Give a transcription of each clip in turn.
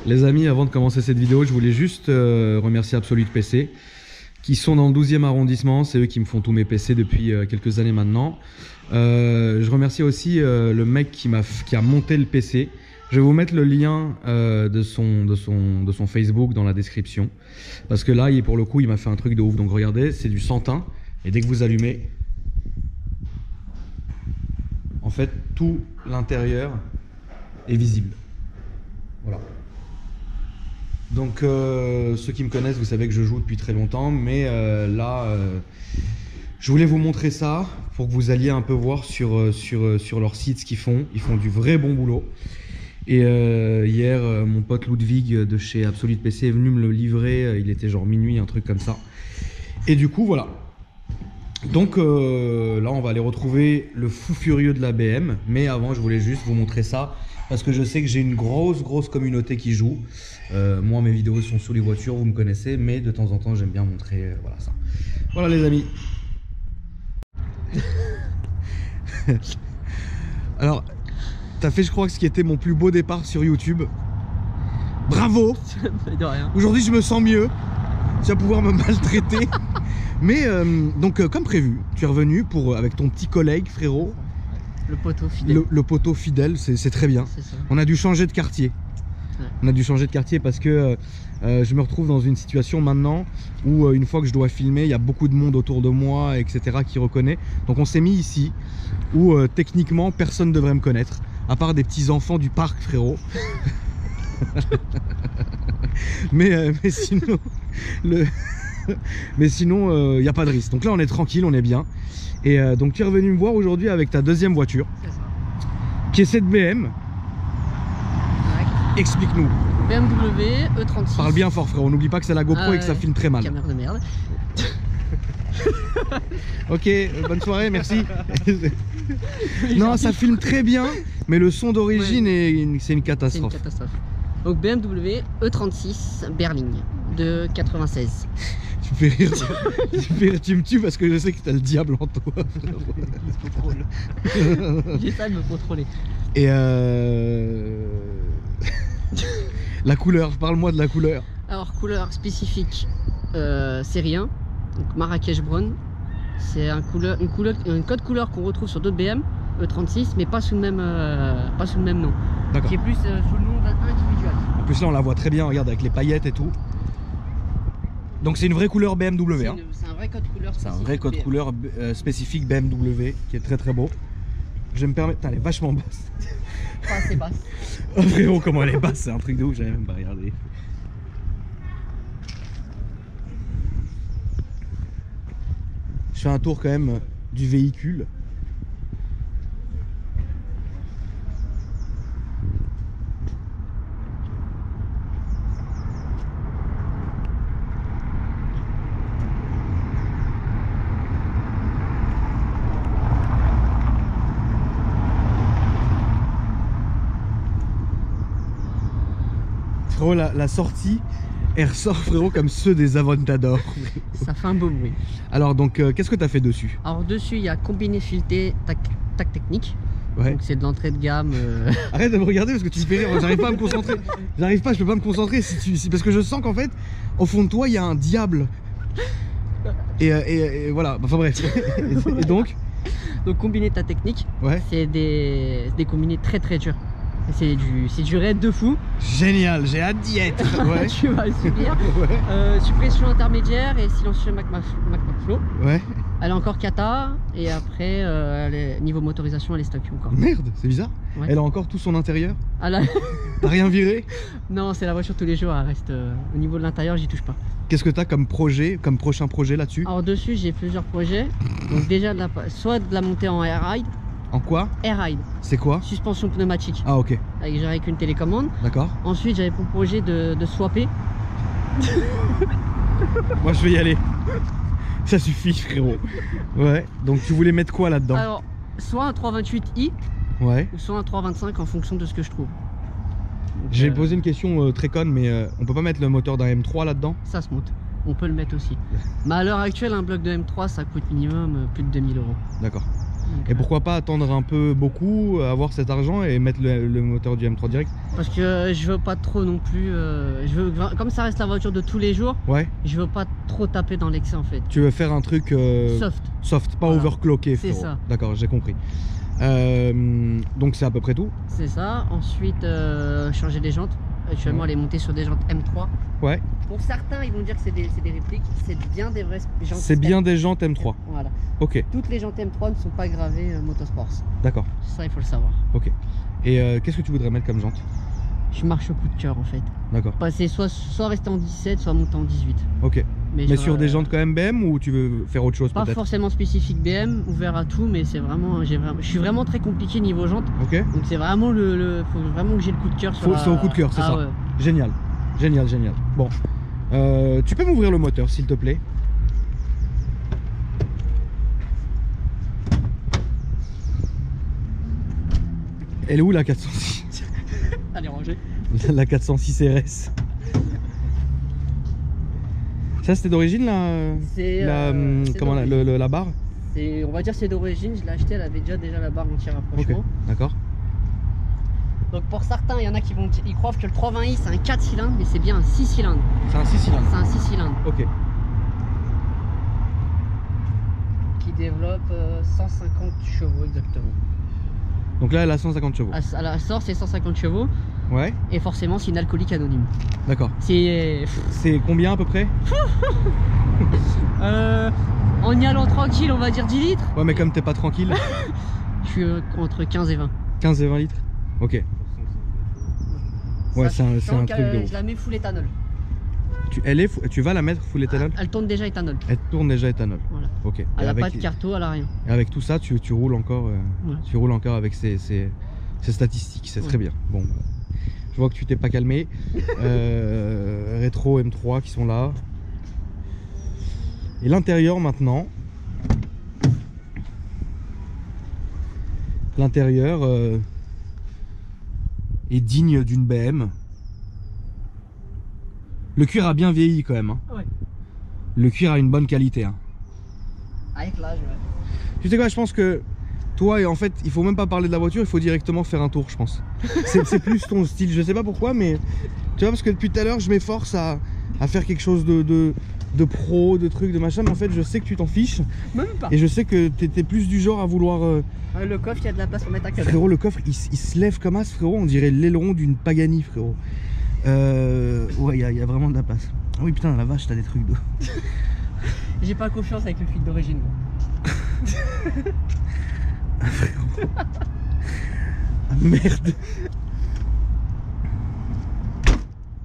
Les amis, avant de commencer cette vidéo, je voulais juste remercier Absolute PC qui sont dans le 12e arrondissement. C'est eux qui me font tous mes PC depuis quelques années maintenant. Je remercie aussi le mec qui a monté le PC. Je vais vous mettre le lien de son Facebook dans la description. Parce que là, pour le coup, il m'a fait un truc de ouf. Donc regardez, c'est du Santin. Et dès que vous allumez, en fait, tout l'intérieur est visible. Voilà. Donc ceux qui me connaissent, vous savez que je joue depuis très longtemps, mais je voulais vous montrer ça pour que vous alliez un peu voir sur leur site ce qu'ils font. Ils font du vrai bon boulot. Et hier, mon pote Ludwig de chez Absolute PC est venu me le livrer. Il était genre minuit, un truc comme ça. Et du coup, voilà. Donc là, on va aller retrouver le fou furieux de la BM. Mais avant, je voulais juste vous montrer ça. Parce que je sais que j'ai une grosse communauté qui joue. Moi, mes vidéos sont sur les voitures, vous me connaissez. Mais de temps en temps, j'aime bien montrer voilà ça. Voilà les amis. Alors, t'as fait je crois ce qui était mon plus beau départ sur YouTube. Bravo. De rien. Aujourd'hui, je me sens mieux. Tu vas pouvoir me maltraiter. Mais donc comme prévu, tu es revenu avec ton petit collègue, frérot. Le poteau fidèle. Le poteau fidèle, c'est très bien. On a dû changer de quartier. Ouais. On a dû changer de quartier parce que je me retrouve dans une situation maintenant où une fois que je dois filmer, il y a beaucoup de monde autour de moi, etc. qui reconnaît. Donc on s'est mis ici où techniquement personne ne devrait me connaître, à part des petits enfants du parc, frérot. mais sinon, il n'y a pas de risque. Donc là on est tranquille, on est bien. Et donc tu es revenu me voir aujourd'hui avec ta deuxième voiture, qui est cette BM. Explique-nous. BMW E36. Parle bien fort frérot, n'oublie pas que c'est la GoPro et que ça filme très mal. Caméra de merde. Ok, bonne soirée, merci. Non, ça filme très bien, mais le son d'origine, c'est une catastrophe. C'est une catastrophe. Donc BMW E36 Berline de 96. Tu me fais rire, tu me tues parce que je sais que t'as le diable en toi. J'essaie de me contrôler. Et la couleur, parle-moi de la couleur. Alors couleur spécifique, c'est rien. Donc Marrakech Brown. C'est un code couleur qu'on retrouve sur d'autres BM E36, mais pas sous le même nom. D'accord. Qui est plus sous le nom d'un individuel. En plus là on la voit très bien, regarde avec les paillettes et tout. Donc c'est une vraie couleur BMW. C'est un vrai code couleur spécifique. C'est un vrai code couleur spécifique BMW qui est très beau. Je vais me permettre. Putain, elle est vachement basse. Pas assez basse. Oh frérot, comment elle est basse, c'est un truc de ouf, j'avais même pas regardé. Je fais un tour quand même du véhicule. Frérot, la sortie, elle ressort frérot comme ceux des Aventador. Ça fait un beau bruit. Alors donc qu'est-ce que tu as fait dessus? Alors dessus il y a combiné fileté tac technique. Ouais. Donc c'est de l'entrée de gamme. Arrête de me regarder parce que tu me fais rire, j'arrive pas à me concentrer. Je peux pas me concentrer parce que je sens qu'en fait au fond de toi il y a un diable. Et voilà, enfin bref. Et donc combiné ta technique, ouais. C'est des combinés très durs. C'est du raid de fou. Génial, j'ai hâte d'y être. Ouais. Tu vas le subir. Ouais. Suppression intermédiaire et silencieux McFlow. Ouais. Elle a encore kata et après niveau motorisation elle est stock encore. Merde, c'est bizarre. Ouais. Elle a encore tout son intérieur. T'as rien viré? Non, c'est la voiture tous les jours, elle reste au niveau de l'intérieur, j'y touche pas. Qu'est-ce que tu as comme prochain projet là-dessus? Alors dessus j'ai plusieurs projets. Donc déjà soit de la montée en air ride. En quoi? Air ride. C'est quoi? Suspension pneumatique. Ah ok. Avec une télécommande. D'accord. Ensuite j'avais pour projet de swapper. Moi je vais y aller. Ça suffit frérot. Ouais. Donc tu voulais mettre quoi là-dedans? Alors soit un 328i. Ouais. Ou soit un 325 en fonction de ce que je trouve. J'ai posé une question très conne, mais on peut pas mettre le moteur d'un M3 là-dedans? Ça se monte. On peut le mettre aussi. Mais à l'heure actuelle un bloc de M3 ça coûte minimum plus de 2000 €. D'accord. Et pourquoi pas attendre un peu beaucoup, avoir cet argent et mettre le moteur du M3 direct? Parce que je veux pas trop non plus, comme ça reste la voiture de tous les jours, ouais. Je veux pas trop taper dans l'excès en fait. Tu veux faire un truc soft, pas overclocké. C'est ça. D'accord, j'ai compris. Donc c'est à peu près tout. C'est ça. Ensuite, changer les jantes. Actuellement, elle est montée sur des jantes M3. Ouais. Pour certains, ils vont dire que c'est des répliques. C'est bien des vraies jantes. C'est bien des jantes M3. Voilà. Ok. Toutes les jantes M3 ne sont pas gravées Motorsports. D'accord. Ça, il faut le savoir. Ok. Et qu'est-ce que tu voudrais mettre comme jante? Je marche au coup de cœur en fait. D'accord. Passer soit rester en 17, soit monter en 18. Ok. Mais sur des jantes quand même BM ou tu veux faire autre chose peut-être? Pas forcément spécifique BM, ouvert à tout, mais c'est vraiment, je suis vraiment très compliqué niveau jantes. Ok. Donc c'est vraiment faut vraiment que j'ai le coup de cœur sur C'est au coup de cœur, c'est ça. Ouais. Génial. Génial, génial. Bon. Tu peux m'ouvrir le moteur s'il te plaît? Elle est où la 406? Elle est rangée. La 406 RS. Ça c'était d'origine la barre? On va dire c'est d'origine, je l'ai acheté, elle avait déjà la barre anti-rapprochement. Okay, d'accord. Donc pour certains, il y en a ils croient que le 320i c'est un 4 cylindres, mais c'est bien un 6 cylindres. C'est un 6 cylindres? C'est un 6 cylindres. Ok. Qui développe 150 chevaux exactement. Donc là elle a 150 chevaux. À la sort c'est 150 chevaux. Ouais. Et forcément c'est une alcoolique anonyme. D'accord. C'est combien à peu près? En y allant tranquille on va dire 10 litres. Ouais mais comme t'es pas tranquille. Je suis entre 15 et 20. 15 et 20 litres. Ok. Ouais, c'est un truc de ouf. Je la mets full éthanol. Tu vas la mettre full éthanol? Elle tourne déjà éthanol. Elle tourne déjà éthanol. Voilà. Ok. Elle n'a pas de carto, elle a rien. Et avec tout ça, tu roules encore. Ouais. Tu roules encore avec ces statistiques. C'est très bien. Bon. Je vois que tu t'es pas calmé. Rétro M3 qui sont là. Et l'intérieur maintenant. L'intérieur est digne d'une BM. Le cuir a bien vieilli quand même. Hein. Ouais. Le cuir a une bonne qualité. Hein. Avec l'âge, ouais. Tu sais quoi, je pense que toi, en fait, il faut même pas parler de la voiture, il faut directement faire un tour, je pense. C'est plus ton style, je sais pas pourquoi, mais tu vois, parce que depuis tout à l'heure, je m'efforce à faire quelque chose de pro, de trucs, de machin, mais en fait, je sais que tu t'en fiches. Même pas. Et je sais que t'étais plus du genre à vouloir. Le coffre, il y a de la place pour mettre un cadre. Frérot, le coffre, il se lève comme as, frérot, on dirait l'aileron d'une Pagani, frérot. Ouais, il y a vraiment de la place. Ah oui, putain, la vache, t'as des trucs de. J'ai pas confiance avec le fil d'origine. Ah, frérot. Ah, merde.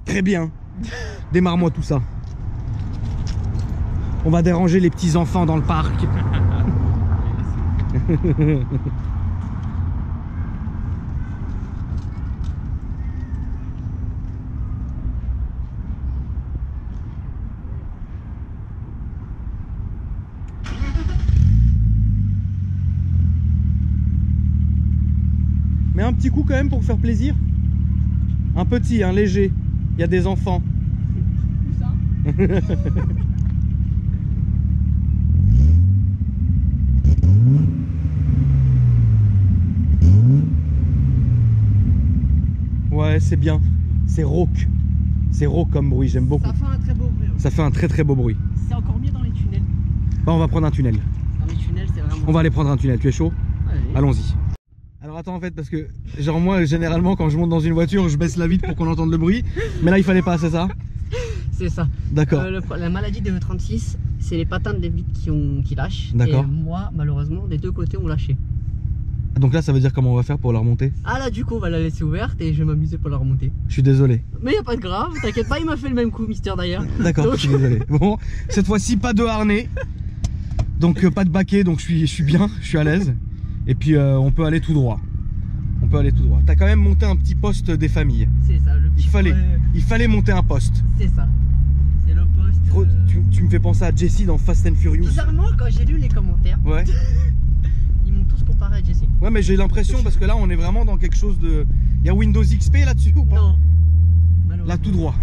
Très bien. Démarre-moi tout ça. On va déranger les petits enfants dans le parc. Mais un petit coup quand même pour faire plaisir. Un petit, un léger. Il y a des enfants. Où ça? Ouais, c'est bien. C'est rauque. C'est rauque comme bruit, j'aime beaucoup. Ça fait un très beau bruit. Ouais. Ça fait un très beau bruit. C'est encore mieux dans les tunnels. Bah, on va prendre un tunnel. Dans les tunnels, c'est vraiment... On va aller prendre un tunnel. Tu es chaud? Allons-y. Alors attends, en fait, parce que genre moi généralement quand je monte dans une voiture je baisse la vitre pour qu'on entende le bruit, mais là il fallait pas, c'est ça? C'est ça. D'accord. La maladie des E36, c'est les patins des vitres qui lâchent. D'accord. Et moi malheureusement des deux côtés ont lâché. Donc là ça veut dire comment on va faire pour la remonter? Ah là du coup on va la laisser ouverte et je vais m'amuser pour la remonter. Je suis désolé. Mais y a pas de grave, t'inquiète pas, il m'a fait le même coup Mister d'ailleurs. D'accord, je suis désolé. Bon, cette fois-ci pas de harnais, donc pas de baquet, donc je suis bien, je suis à l'aise. Et puis on peut aller tout droit. On peut aller tout droit. T'as quand même monté un petit poste des familles. C'est ça, le petit il fallait monter un poste. C'est ça. C'est le poste. Tu me fais penser à Jessie dans Fast and Furious. Bizarrement, quand j'ai lu les commentaires, ouais. Ils m'ont tous comparé à Jessie. Ouais, mais j'ai l'impression parce que là, on est vraiment dans quelque chose de. Il y a Windows XP là-dessus ou pas? Non. Là, tout droit.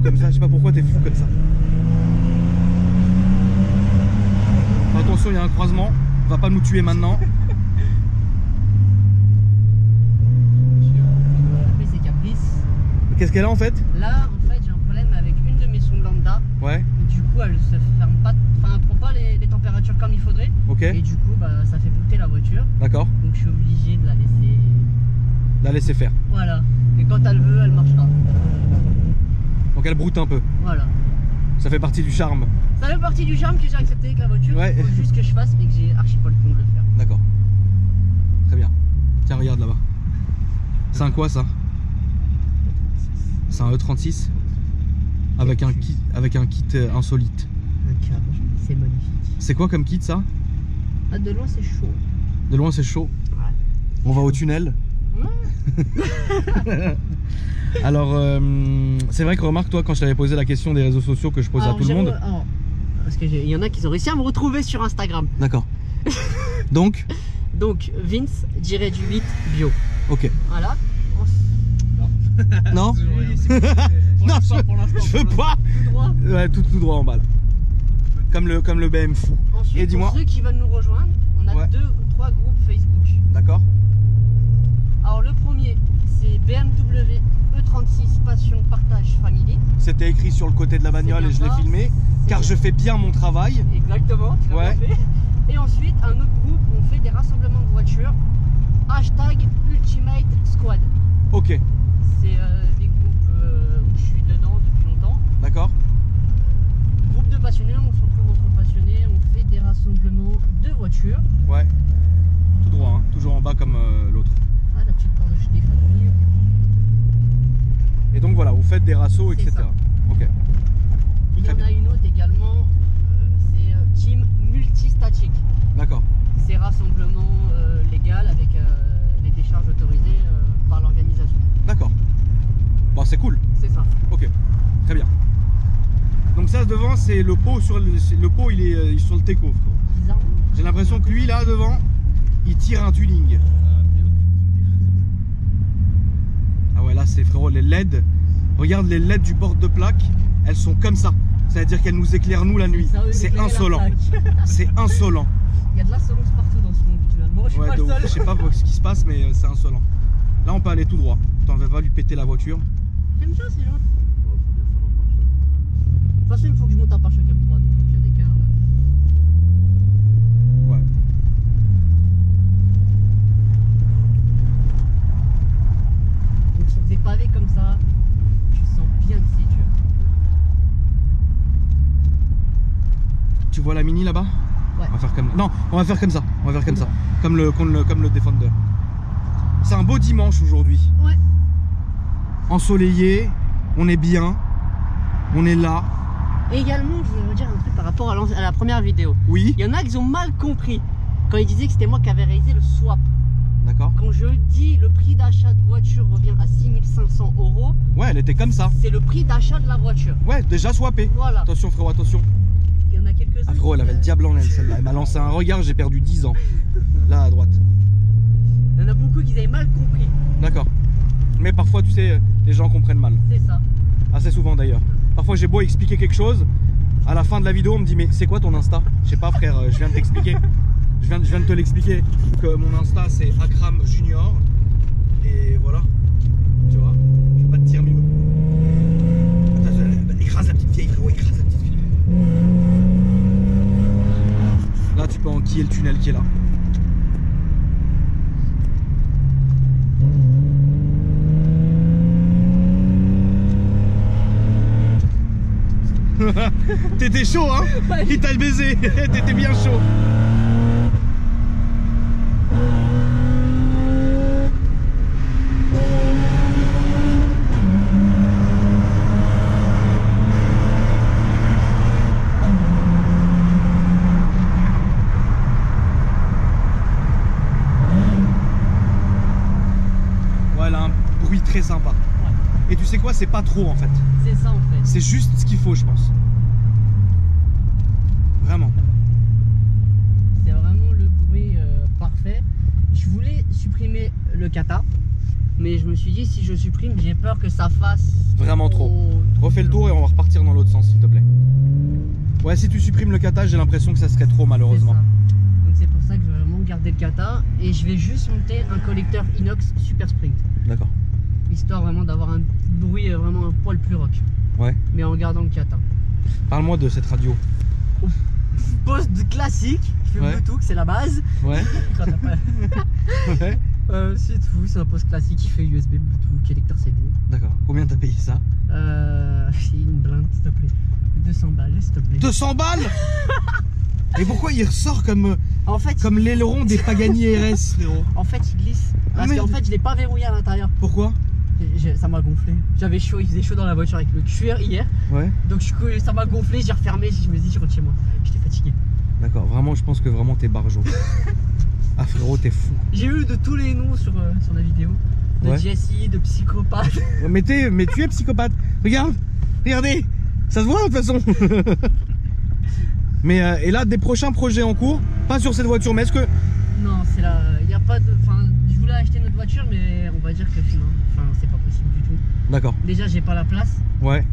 comme ça, je sais pas pourquoi t'es fou comme ça. Attention, il y a un croisement, va pas nous tuer maintenant. Après c'est caprice. Qu'est-ce qu'elle a en fait? Là en fait j'ai un problème avec une de mes sondes lambda. Ouais. Du coup elle se ferme pas, enfin elle prend pas les températures comme il faudrait. Ok. Et du coup bah, ça fait booter la voiture. D'accord. Donc je suis obligé de la laisser Faire. Voilà. Et quand elle veut, elle marchera. Donc elle broute un peu. Voilà. Ça fait partie du charme. Ça fait partie du charme que j'ai accepté avec la voiture. Ouais. Il faut juste que je fasse, mais que j'ai archi pas le temps de le faire. D'accord. Très bien. Tiens, regarde là-bas. C'est un quoi ça? C'est un E36 avec un kit insolite. Un câble, c'est magnifique. C'est quoi comme kit ça? Ah, de loin c'est chaud. De loin c'est chaud. Ouais. On va au tunnel. Ouais. Alors, c'est vrai que remarque, toi, quand je t'avais posé la question des réseaux sociaux que je pose à tout le monde. Alors, parce qu'il y en a qui ont réussi à me retrouver sur Instagram. D'accord. Donc Vince, du 8 bio. Ok. Voilà. Non. Non, je veux pas. Tout droit. Ouais, tout droit en bas là. Comme le BM fou. Ensuite, Et dis-moi. pour ceux qui veulent nous rejoindre, on a 2 ou 3 groupes Facebook. D'accord. Alors le premier, c'est BMW E36 Passion Partage Family. C'était écrit sur le côté de la bagnole et je l'ai filmé, car je fais bien mon travail. Exactement, tu l'as bien fait. Et ensuite, un autre groupe, on fait des rassemblements de voitures. Hashtag Ultimate Squad. Ok. C'est des groupes où je suis dedans depuis longtemps. D'accord. Groupe de passionnés, on se retrouve entre passionnés, on fait des rassemblements de voitures. Ouais. Tout droit, hein. Toujours en bas comme l'autre. Ah, la petite porte de Stéphanie. Et donc voilà, vous faites des rassos, etc. Ça. Ok. Il y en a une autre également, c'est Team Multistatique. D'accord. C'est rassemblement légal avec les décharges autorisées par l'organisation. D'accord. Bon, c'est cool. C'est ça. Ok. Très bien. Donc ça devant, c'est le pot sur le pot, il est sur le teco. Bizarrement. J'ai l'impression que lui là devant, il tire un tuning. Ah ouais, là c'est frérot les LED. Regarde les LED du bord de plaque, elles sont comme ça. Ça veut dire qu'elles nous éclairent nous la nuit. C'est insolent. C'est insolent. Il y a de l'insolence partout dans ce monde finalement. Je suis Ouais, pas le seul. je sais pas ce qui se passe, mais c'est insolent. Là on peut aller tout droit. T'en vas pas lui péter la voiture. J'aime bien ces gens. De toute façon, il faut que je monte un pare-choc M3, donc il y a des cas. Ouais. Donc sur des pavés comme ça, je sens bien que c'est dur. Tu vois la Mini là-bas? Ouais. On va faire comme... Non, on va faire comme ça. On va faire comme ça. Comme le Defender. C'est un beau dimanche aujourd'hui. Ouais. Ensoleillé, on est bien, on est là. Et également, je voulais vous dire un truc par rapport à la première vidéo. Oui. Il y en a qui ont mal compris quand ils disaient que c'était moi qui avais réalisé le swap. D'accord. Quand je dis le prix d'achat de voiture revient à 6500 €, Ouais, elle était comme ça. c'est le prix d'achat de la voiture. Ouais, déjà swappé. Voilà. Attention frérot, attention. Il y en a quelques-uns. Ah frérot, elle avait le diable en elle celle-là. Elle m'a lancé un regard, j'ai perdu 10 ans. Là à droite. Il y en a beaucoup qui avaient mal compris. D'accord. Mais parfois, tu sais, les gens comprennent mal. C'est ça. Assez souvent d'ailleurs. Parfois, j'ai beau expliquer quelque chose. À la fin de la vidéo, on me dit mais c'est quoi ton Insta? Je sais pas frère, je viens de t'expliquer. Je viens de te l'expliquer que mon Insta c'est Akram Junior. Et voilà. Tu vois, je vais pas te dire mieux. Attends, écrase la petite vieille frérot, écrase la petite vieille. Là tu peux enquiller le tunnel qui est là. T'étais chaud hein? Ouais. Il t'a baisé. T'étais bien chaud. Voilà un bruit très sympa. Ouais. Et tu sais quoi, c'est pas trop en fait. C'est ça en fait. C'est juste ce qu'il faut je pense. Vraiment. C'est vraiment le bruit parfait. Je voulais supprimer le kata, mais je me suis dit si je supprime, j'ai peur que ça fasse Vraiment trop Refais le tour et on va repartir dans l'autre sens, s'il te plaît. Ouais, si tu supprimes le kata, j'ai l'impression que ça serait trop, malheureusement. Donc c'est pour ça que je vais vraiment garder le kata et je vais juste monter un collecteur inox Super Sprint. D'accord. Histoire vraiment d'avoir un bruit vraiment un poil plus rock. Ouais. Mais en gardant le kata. Parle-moi de cette radio. Poste classique, qui fait Bluetooth, c'est la base. Ouais. Quand t'as pas... Ouais. C'est tout, c'est un poste classique qui fait USB, Bluetooth, lecteur CD. D'accord. Combien t'as payé ça? C'est une blinde, s'il te plaît. 200 balles, s'il te plaît. 200 balles. Et pourquoi il ressort comme, en fait, comme l'aileron des Pagani RS, frérot? En fait, il glisse. Parce qu'en fait, je l'ai pas verrouillé à l'intérieur. Pourquoi? Ça m'a gonflé. J'avais chaud, il faisait chaud dans la voiture avec le cuir hier. Ouais. Donc ça m'a gonflé, j'ai refermé, je me suis dit je rentre chez moi. J'étais fatigué. D'accord, vraiment, je pense que vraiment t'es barjo. Ah frérot, t'es fou. J'ai eu de tous les noms sur la vidéo. De Jessie, de psychopathe. Mais tu es psychopathe. Regarde, regardez, ça se voit de toute façon. Mais et là, des prochains projets en cours, pas sur cette voiture, mais est-ce que... Non, c'est là, il n'y a pas de... Enfin, je voulais acheter notre voiture, mais on va dire que enfin, c'est pas possible du tout. D'accord. Déjà, j'ai pas la place. Ouais.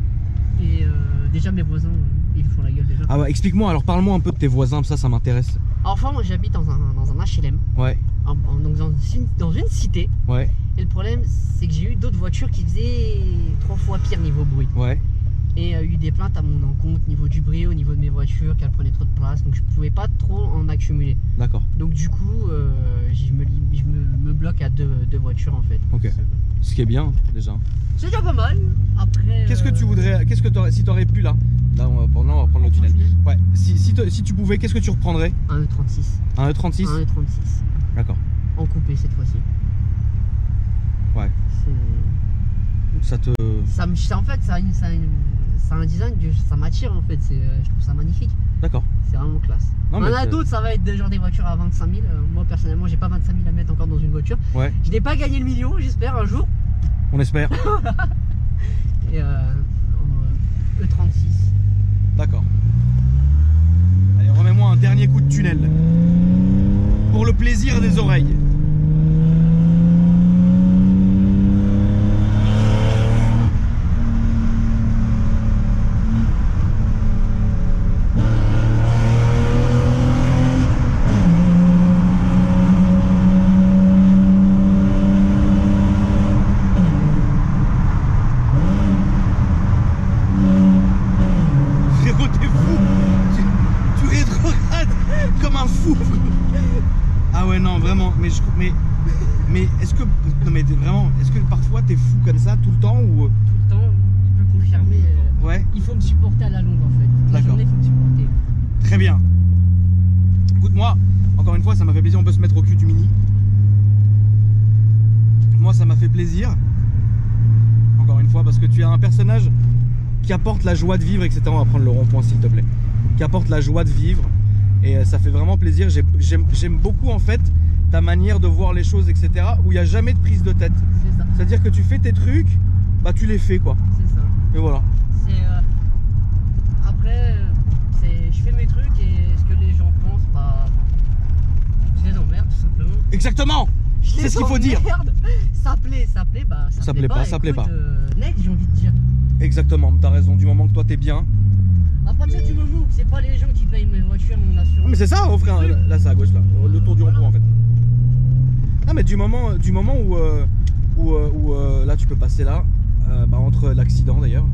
Et déjà, mes voisins, ils font la gueule déjà. Ah ouais, explique-moi, alors parle-moi un peu de tes voisins, ça m'intéresse. Enfin, moi j'habite dans un HLM. Ouais. Donc dans une cité. Ouais. Et le problème, c'est que j'ai eu d'autres voitures qui faisaient 3 fois pire niveau bruit. Ouais. Et il y a eu des plaintes à mon encontre, niveau du bruit, au niveau de mes voitures, qu'elles prenaient trop de place. Donc je pouvais pas trop en accumuler. D'accord. Donc du coup, je me bloque à deux voitures en fait. Ok. Ce qui est bien déjà. C'est déjà pas mal. Après. Qu'est-ce que tu voudrais, si tu aurais pu là on va prendre le tunnel. Ouais. Si tu pouvais, qu'est-ce que tu reprendrais? Un E36. Un E36. Un E36. D'accord. En coupé cette fois-ci. Ouais. Ça te. En fait, ça a un design que ça m'attire en fait. Je trouve ça magnifique. D'accord. C'est vraiment classe. Il y en a d'autres, ça va être genre des voitures à 25 000. Moi personnellement, j'ai pas 25 000 à mettre encore dans une voiture. Ouais. Je n'ai pas gagné le million, j'espère un jour. On espère. Et E36. D'accord. Allez, remets-moi un dernier coup de tunnel. Pour le plaisir des oreilles. Mais est-ce que vraiment, est-ce que parfois t'es fou comme ça tout le temps ou... Tout le temps, il peut confirmer. Ouais. Il faut me supporter à la longue en fait. La journée, il faut me supporter. Très bien. Écoute-moi, encore une fois, ça m'a fait plaisir. On peut se mettre au cul du Mini. Moi, ça m'a fait plaisir. Encore une fois, parce que tu as un personnage qui apporte la joie de vivre, etc. On va prendre le rond-point s'il te plaît. Qui apporte la joie de vivre. Et ça fait vraiment plaisir. J'aime beaucoup en fait ta manière de voir les choses, etc. Où il n'y a jamais de prise de tête. C'est ça. C'est-à-dire que tu fais tes trucs, bah tu les fais quoi. C'est ça. Et voilà. Après, je fais mes trucs et ce que les gens pensent, bah je les emmerde tout simplement. Exactement. C'est ce qu'il faut dire. Ça plaît, bah ça plaît pas. Ça plaît pas. Next, j'ai envie de dire. Exactement, t'as raison. Du moment que toi t'es bien. Après ça, du moment que c'est pas les gens qui payent mes voitures, mon assurance. Mais c'est ça, oh frère, là c'est à gauche là, le tour du rond-point en fait. Ah mais du moment où là tu peux passer là, entre l'accident d'ailleurs,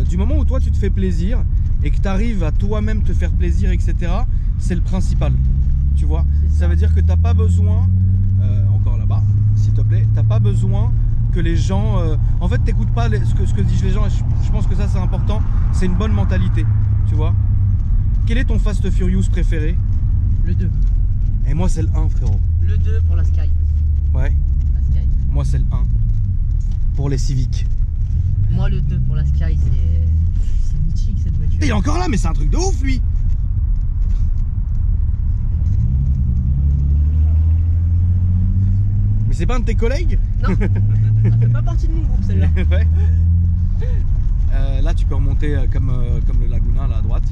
du moment où toi tu te fais plaisir et que tu arrives à toi-même te faire plaisir, etc., c'est le principal, tu vois. Ça veut dire que t'as pas besoin, encore là-bas, s'il te plaît, t'as pas besoin que les gens, en fait t'écoutes pas ce que disent les gens, et je pense que ça c'est important, c'est une bonne mentalité, tu vois. Quel est ton Fast Furious préféré? Le 2. Et moi c'est le 1 frérot. Le 2 pour la Sky. Ouais. La Sky. Moi c'est le 1 pour les Civic. Moi le 2 pour la Sky, c'est mythique cette voiture. Il est encore là mais c'est un truc de ouf lui. Mais c'est pas un de tes collègues? Non, ça fait pas partie de mon groupe celle-là. Ouais. Là tu peux remonter comme le Laguna là à droite.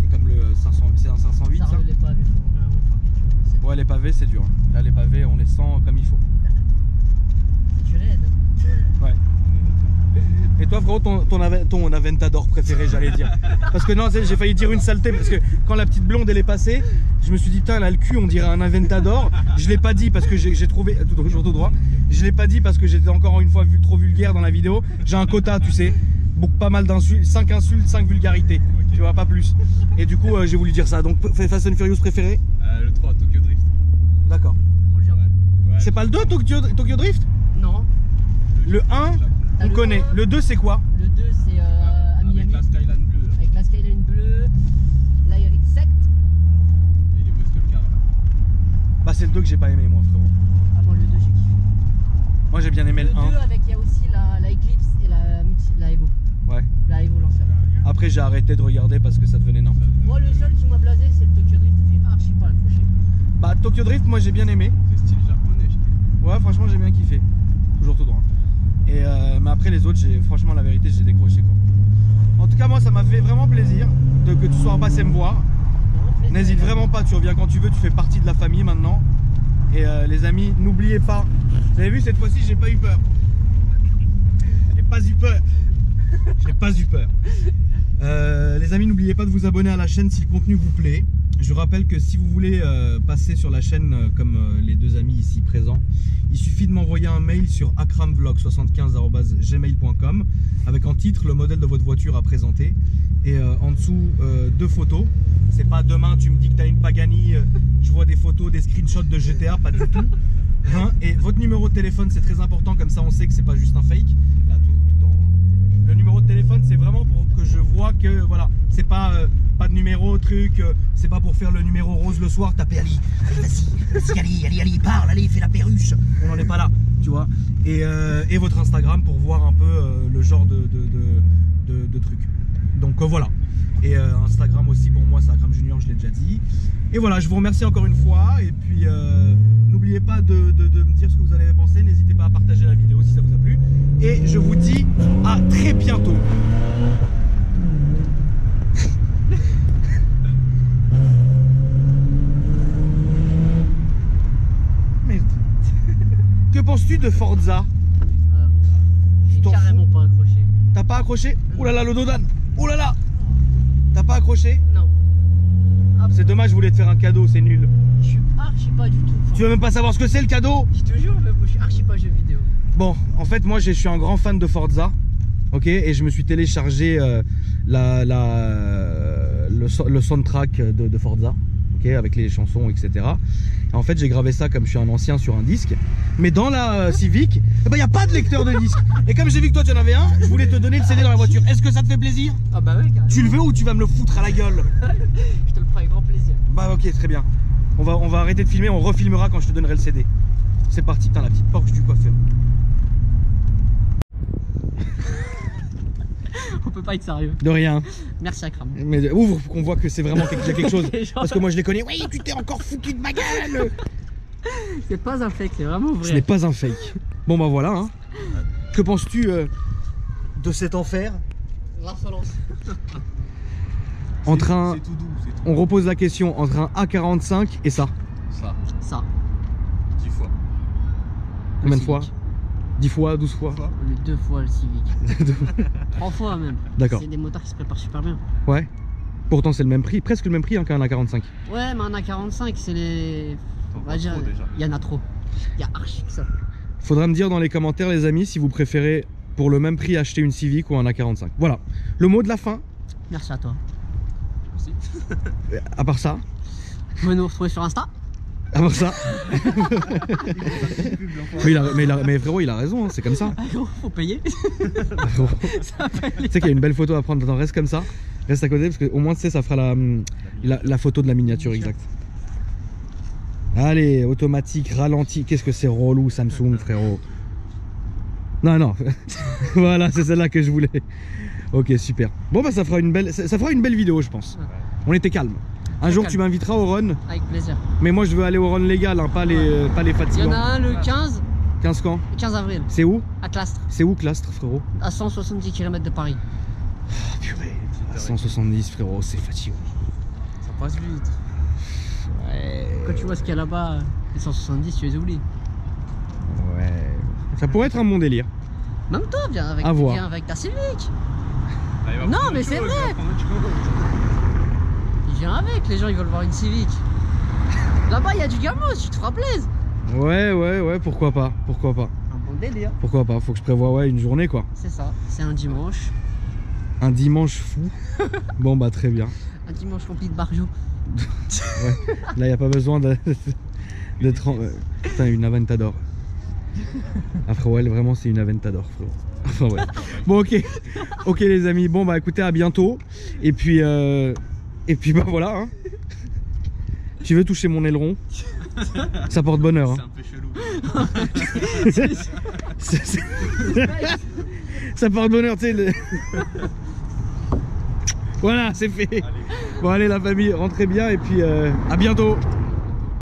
Et comme le 500, c'est un 508 ça. Les pavés, faut vraiment faire quelque chose. Ouais, les pavés c'est dur. Là les pavés on les sent comme il faut. Tu l'aides. Ouais. Et toi frérot, ton Aventador préféré, j'allais dire. Parce que non, j'ai failli dire une saleté, parce que quand la petite blonde elle est passée, je me suis dit putain elle a le cul, on dirait un Aventador. Je l'ai pas dit parce que j'ai trouvé, toujours tout droit, je l'ai pas dit parce que j'étais encore une fois trop vulgaire dans la vidéo. J'ai un quota, tu sais, pas mal d'insultes, 5 insultes, 5 vulgarités, tu vois, pas plus. Et du coup j'ai voulu dire ça. Donc Fast and Furious préféré? Le 3, Tokyo Drift. D'accord. Ouais. C'est pas le 2 Tokyo Drift? Non. Le 1 on connaît, le 2 c'est quoi? Le 2 c'est à Miami. Avec la Skyline bleue. Avec la Skyline bleue, l'Aeric 7. Et les muscle car là. Bah c'est le 2 que j'ai pas aimé moi frérot. Ah moi le 2 j'ai kiffé. Moi j'ai bien aimé le 1. Le 2 avec il y a aussi la Eclipse et la Evo. Ouais. La Evo Lancer. Après j'ai arrêté de regarder parce que ça devenait n'importe. Moi le seul qui m'a blasé c'est le Tokyo Drift, j'ai archi pas accroché. Bah Tokyo Drift moi j'ai bien aimé. C'est style japonais, je dis. Ouais franchement j'ai bien kiffé. Toujours tout droit. Et mais après les autres, franchement la vérité j'ai décroché quoi. En tout cas moi ça m'a fait vraiment plaisir que tu sois passé me voir. N'hésite vraiment pas, tu reviens quand tu veux, tu fais partie de la famille maintenant. Et les amis, n'oubliez pas, vous avez vu cette fois-ci j'ai pas eu peur. J'ai pas eu peur. J'ai pas eu peur. Les amis, n'oubliez pas de vous abonner à la chaîne si le contenu vous plaît. Je rappelle que si vous voulez passer sur la chaîne comme les deux amis ici présents, il suffit de m'envoyer un mail sur akramvlog75@gmail.com avec en titre le modèle de votre voiture à présenter et en dessous 2 photos. C'est pas demain tu me dis que tu as une Pagani, je vois des photos, des screenshots de GTA, pas du tout. Hein, et votre numéro de téléphone c'est très important, comme ça on sait que c'est pas juste un fake. Là, tout en haut. Le numéro de téléphone c'est vraiment pour que je vois que voilà, c'est pas pas de numéro, truc, c'est pas pour faire le numéro rose le soir, taper Ali, vas-y, Ali, parle, allez, fais la perruche. On n'en est pas là, tu vois. Et votre Instagram pour voir un peu le genre de trucs. Donc voilà. Et Instagram aussi pour moi c'est Akram Junior, je l'ai déjà dit. Et voilà, je vous remercie encore une fois. Et puis n'oubliez pas de me dire ce que vous en avez pensé. N'hésitez pas à partager la vidéo si ça vous a plu. Et je vous dis à très bientôt. Que penses-tu de Forza? J'ai carrément pas accroché. T'as pas accroché? Ouh là là, le Dodan! Ouh là là! T'as pas accroché? Non. C'est dommage, je voulais te faire un cadeau, c'est nul. Je suis archi pas du tout. Tu veux même pas savoir ce que c'est le cadeau? Je te jure, je suis archi pas jeu vidéo. Bon, en fait, moi je suis un grand fan de Forza. Ok, et je me suis téléchargé le soundtrack de Forza. Ok, avec les chansons, etc. Et en fait, j'ai gravé ça comme je suis un ancien sur un disque. Mais dans la Civic, il n'y a pas de lecteur de disque. Et comme j'ai vu que toi tu en avais un, je voulais te donner le CD dans la voiture. Est-ce que ça te fait plaisir? Ah bah ouais, carrément. Tu le veux ou tu vas me le foutre à la gueule? Je te le ferai avec grand plaisir. Bah ok, très bien. On va arrêter de filmer, on refilmera quand je te donnerai le CD. C'est parti, putain, la petite Porsche du coiffeur. On peut pas être sérieux. De rien. Merci Akram. Mais ouvre pour qu'on voit que c'est vraiment quelque chose. Parce que moi je les connais. Oui, tu t'es encore foutu de ma gueule. C'est pas un fake, c'est vraiment vrai. Ce n'est pas un fake. Bon bah voilà. Hein. Que penses-tu de cet enfer? L'insolence. Entre un... C'est tout doux, c'est tout. On repose la question entre un A45 et ça. Ça. 10 fois. Combien de fois? 10 fois, 12 fois? Les 2 fois le Civic. 3 fois même. D'accord. C'est des motards qui se préparent super bien. Ouais. Pourtant c'est le même prix, presque le même prix hein, qu'un A45. Ouais, mais un A45 c'est les... On va dire, il y en a trop. Il y a archi que ça. Faudra me dire dans les commentaires les amis si vous préférez pour le même prix acheter une Civic ou un A45. Voilà. Le mot de la fin. Merci à toi. Merci. À part ça. Vous pouvez nous retrouver sur Insta. À part ça. mais frérot il a raison, hein, c'est comme ça. Ah gros, faut payer. Tu sais qu'il y a une belle photo à prendre, attends, reste comme ça. Reste à côté parce qu'au moins tu sais ça fera la photo de la miniature exacte. Allez, automatique, ralenti, qu'est-ce que c'est relou Samsung frérot. Non. Voilà, c'est celle-là que je voulais. Ok, super. Bon bah ça fera une belle vidéo je pense. Ouais. On était calme. Un jour tu m'inviteras au run. Avec plaisir. Mais moi je veux aller au run légal, hein, pas les fatigants. Il y en a un le 15. 15 quand? Le 15 avril. C'est où? À Clastres. C'est où Clastres frérot? À 170 km de Paris. Oh, purée, 170 frérot, c'est fatigant. Ça passe vite. Ouais. Quand tu vois ce qu'il y a là-bas, les 170, tu les oublies. Ouais. Ça pourrait être un bon délire. Même toi, viens avec ta Civic. Non, mais c'est vrai. Il vient avec, les gens ils veulent voir une Civic. Là-bas, il y a du gamos, tu te feras plaisir. Ouais, pourquoi pas. Un bon délire. Pourquoi pas, faut que je prévoie une journée quoi. C'est ça, c'est un dimanche. Un dimanche fou. Bon bah très bien. Un dimanche rempli de barjots. Ouais. Là, il n'y a pas besoin d'être... Putain, une Aventador. Après, ouais, vraiment, c'est une Aventador, frérot. Enfin, ouais. Bon, ok, les amis. Bon, bah, écoutez, à bientôt. Et puis bah, voilà. Hein. Tu veux toucher mon aileron? Ça porte bonheur. Hein. C'est un peu chelou. Ça porte bonheur, tu sais. Voilà, c'est fait. Allez. Bon, allez, la famille, rentrez bien. Et puis, à bientôt.